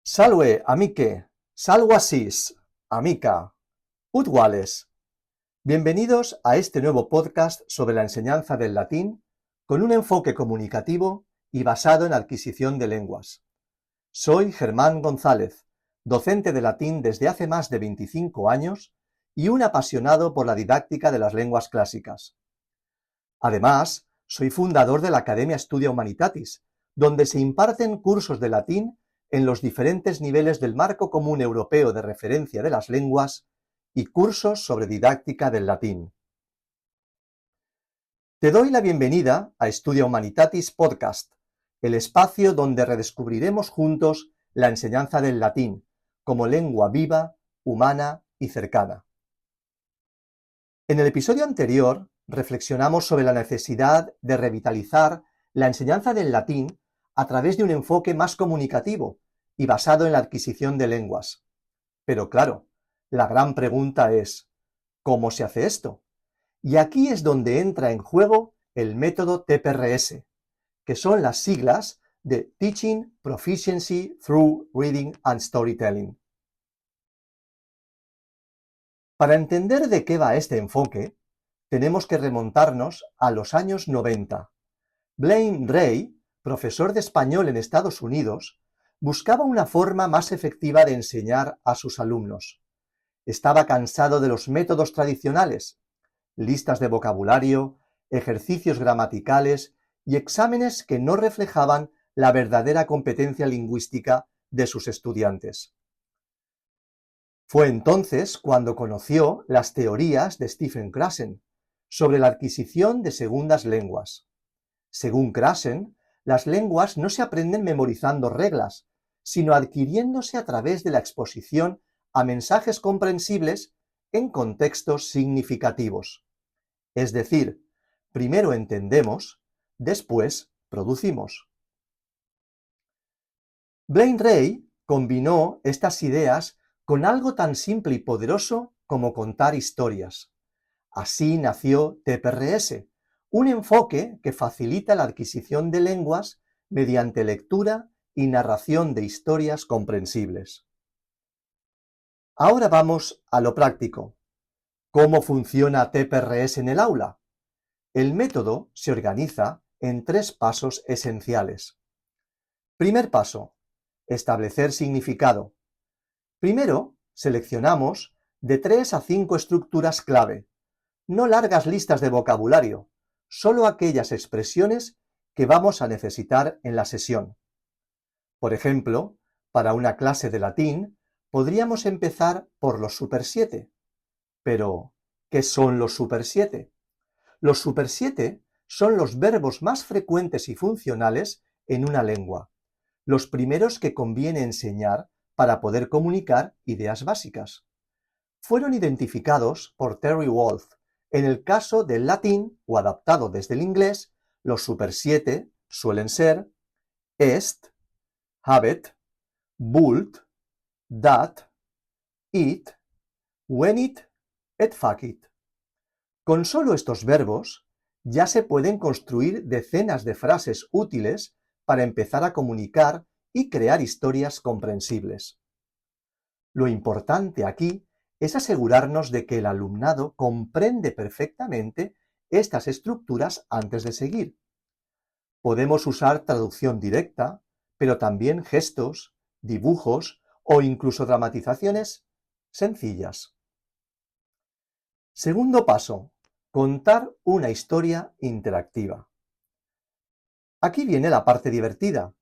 Salve, amique, salve amica, ut vales. Bienvenidos a este nuevo podcast sobre la enseñanza del latín con un enfoque comunicativo y basado en adquisición de lenguas. Soy Germán González, docente de latín desde hace más de 25 años y un apasionado por la didáctica de las lenguas clásicas. Además, soy fundador de la Academia Studia Humanitatis, donde se imparten cursos de latín en los diferentes niveles del Marco Común Europeo de Referencia de las Lenguas y cursos sobre didáctica del latín. Te doy la bienvenida a Studia Humanitatis Podcast, el espacio donde redescubriremos juntos la enseñanza del latín como lengua viva, humana y cercana. En el episodio anterior reflexionamos sobre la necesidad de revitalizar la enseñanza del latín a través de un enfoque más comunicativo y basado en la adquisición de lenguas. Pero claro, la gran pregunta es, ¿cómo se hace esto? Y aquí es donde entra en juego el método TPRS, que son las siglas de Teaching Proficiency Through Reading and Storytelling. Para entender de qué va este enfoque, tenemos que remontarnos a los años 90. Blaine Ray, profesor de español en Estados Unidos, buscaba una forma más efectiva de enseñar a sus alumnos. Estaba cansado de los métodos tradicionales, listas de vocabulario, ejercicios gramaticales y exámenes que no reflejaban la verdadera competencia lingüística de sus estudiantes. Fue entonces cuando conoció las teorías de Stephen Krashen sobre la adquisición de segundas lenguas. Según Krashen, las lenguas no se aprenden memorizando reglas, sino adquiriéndose a través de la exposición a mensajes comprensibles en contextos significativos. Es decir, primero entendemos, después producimos. Blaine Ray combinó estas ideas con algo tan simple y poderoso como contar historias. Así nació TPRS, un enfoque que facilita la adquisición de lenguas mediante lectura y narración de historias comprensibles. Ahora vamos a lo práctico. ¿Cómo funciona TPRS en el aula? El método se organiza en 3 pasos esenciales. Primer paso: establecer significado. Primero, seleccionamos de 3 a 5 estructuras clave, no largas listas de vocabulario, solo aquellas expresiones que vamos a necesitar en la sesión. Por ejemplo, para una clase de latín, podríamos empezar por los Super 7. Pero, ¿qué son los Super 7? Los Super 7 son los verbos más frecuentes y funcionales en una lengua, los primeros que conviene enseñar para poder comunicar ideas básicas. Fueron identificados por Terry Wolf. En el caso del latín, o adaptado desde el inglés, los Super 7 suelen ser est, habet, vult, dat, it, venit et facit. Con solo estos verbos, ya se pueden construir decenas de frases útiles para empezar a comunicar y crear historias comprensibles. Lo importante aquí es asegurarnos de que el alumnado comprende perfectamente estas estructuras antes de seguir. Podemos usar traducción directa, pero también gestos, dibujos o incluso dramatizaciones sencillas. Segundo paso: contar una historia interactiva. Aquí viene la parte divertida.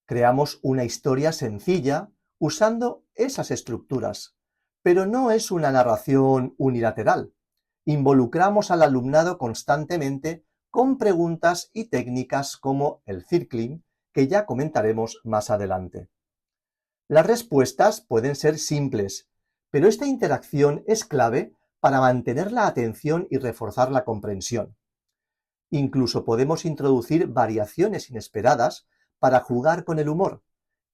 Creamos una historia sencilla usando esas estructuras, pero no es una narración unilateral. Involucramos al alumnado constantemente con preguntas y técnicas como el circling, que ya comentaremos más adelante. Las respuestas pueden ser simples, pero esta interacción es clave para mantener la atención y reforzar la comprensión. Incluso podemos introducir variaciones inesperadas para jugar con el humor.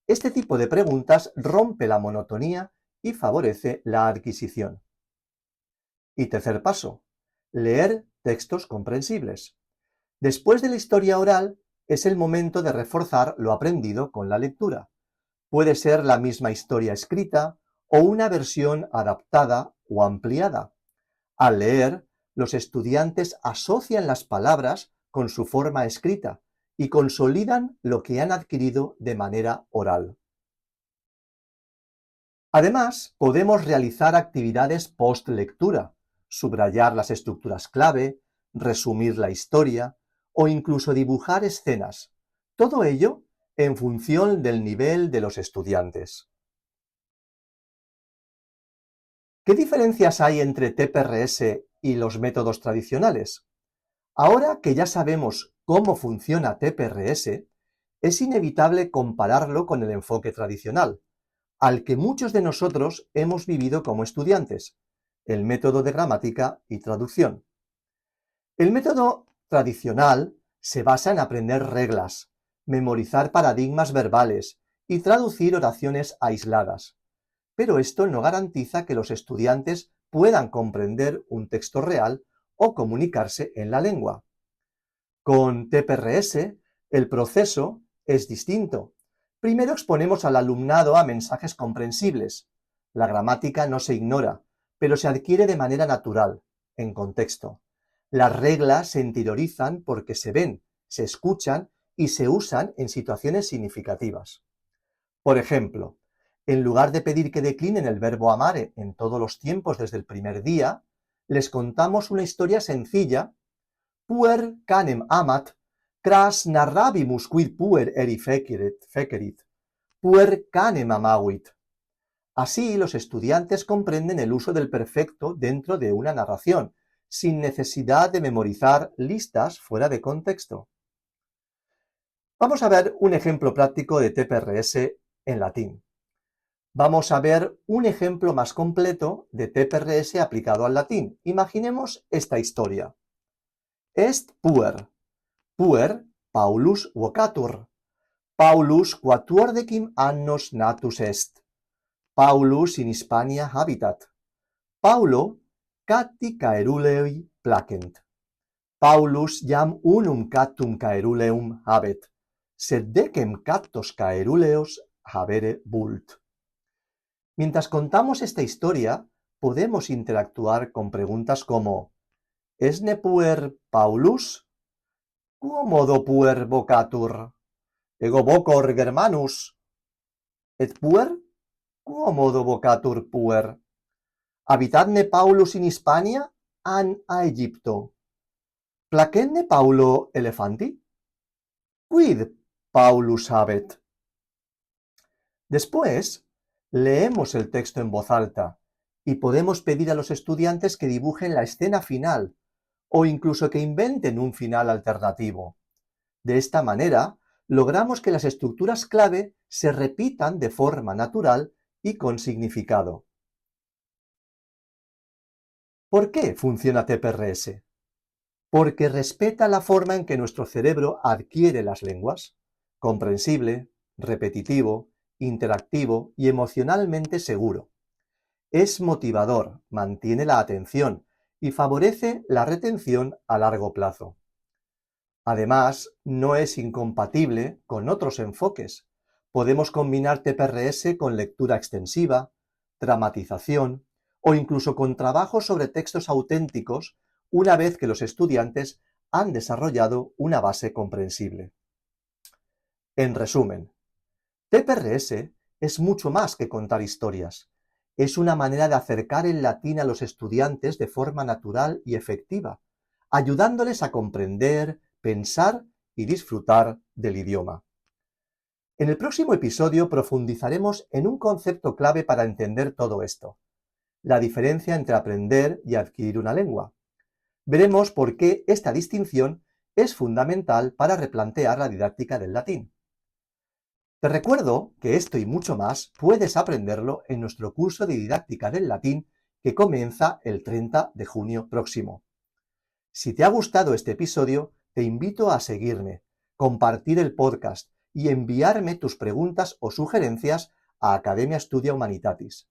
Este tipo de preguntas rompe la monotonía y favorece la adquisición. Y tercer paso: leer textos comprensibles. Después de la historia oral, es el momento de reforzar lo aprendido con la lectura. Puede ser la misma historia escrita o una versión adaptada o ampliada. Al leer, los estudiantes asocian las palabras con su forma escrita y consolidan lo que han adquirido de manera oral. Además, podemos realizar actividades post-lectura, subrayar las estructuras clave, resumir la historia o incluso dibujar escenas. Todo ello en función del nivel de los estudiantes. ¿Qué diferencias hay entre TPRS y los métodos tradicionales? Ahora que ya sabemos cómo funciona TPRS, es inevitable compararlo con el enfoque tradicional, al que muchos de nosotros hemos vivido como estudiantes, el método de gramática y traducción. El método tradicional se basa en aprender reglas, memorizar paradigmas verbales y traducir oraciones aisladas, pero esto no garantiza que los estudiantes puedan comprender un texto real o comunicarse en la lengua. Con TPRS, el proceso es distinto. Primero exponemos al alumnado a mensajes comprensibles. La gramática no se ignora, pero se adquiere de manera natural, en contexto. Las reglas se interiorizan porque se ven, se escuchan y se usan en situaciones significativas. Por ejemplo, en lugar de pedir que declinen el verbo amare en todos los tiempos desde el primer día, les contamos una historia sencilla. Puer canem amat, cras narrabimus quid puer eri fecerit, puer canem amavit. Así los estudiantes comprenden el uso del perfecto dentro de una narración, sin necesidad de memorizar listas fuera de contexto. Vamos a ver un ejemplo práctico de TPRS en latín. Vamos a ver un ejemplo más completo de TPRS aplicado al latín. Imaginemos esta historia. Est puer. Puer Paulus vocatur. Paulus quatuordecim annos natus est. Paulus in Hispania habitat. Paulo catti caerulei placent. Paulus jam unum cattum caeruleum habet, sed decem cattos caeruleos habere vult. Mientras contamos esta historia, podemos interactuar con preguntas como ¿Esne puer Paulus? Quo modo puer vocatur? Ego vocor Germanus. Et puer? Quo modo vocatur puer? Habitatne Paulus in Hispania an a Egypto. Placenne Paulo elefanti? Quid Paulus habet? Después, leemos el texto en voz alta y podemos pedir a los estudiantes que dibujen la escena final o incluso que inventen un final alternativo. De esta manera, logramos que las estructuras clave se repitan de forma natural y con significado. ¿Por qué funciona TPRS? Porque respeta la forma en que nuestro cerebro adquiere las lenguas, comprensible, repetitivo, interactivo y emocionalmente seguro. Es motivador, mantiene la atención y favorece la retención a largo plazo. Además, no es incompatible con otros enfoques. Podemos combinar TPRS con lectura extensiva, dramatización o incluso con trabajos sobre textos auténticos una vez que los estudiantes han desarrollado una base comprensible. En resumen, TPRS es mucho más que contar historias. Es una manera de acercar el latín a los estudiantes de forma natural y efectiva, ayudándoles a comprender, pensar y disfrutar del idioma. En el próximo episodio profundizaremos en un concepto clave para entender todo esto: la diferencia entre aprender y adquirir una lengua. Veremos por qué esta distinción es fundamental para replantear la didáctica del latín. Te recuerdo que esto y mucho más puedes aprenderlo en nuestro curso de didáctica del latín que comienza el 30 de junio próximo. Si te ha gustado este episodio, te invito a seguirme, compartir el podcast y enviarme tus preguntas o sugerencias a Academia Studia Humanitatis.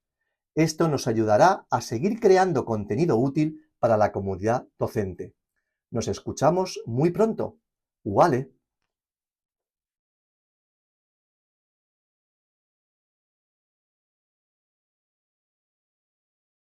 Esto nos ayudará a seguir creando contenido útil para la comunidad docente. Nos escuchamos muy pronto. Uale.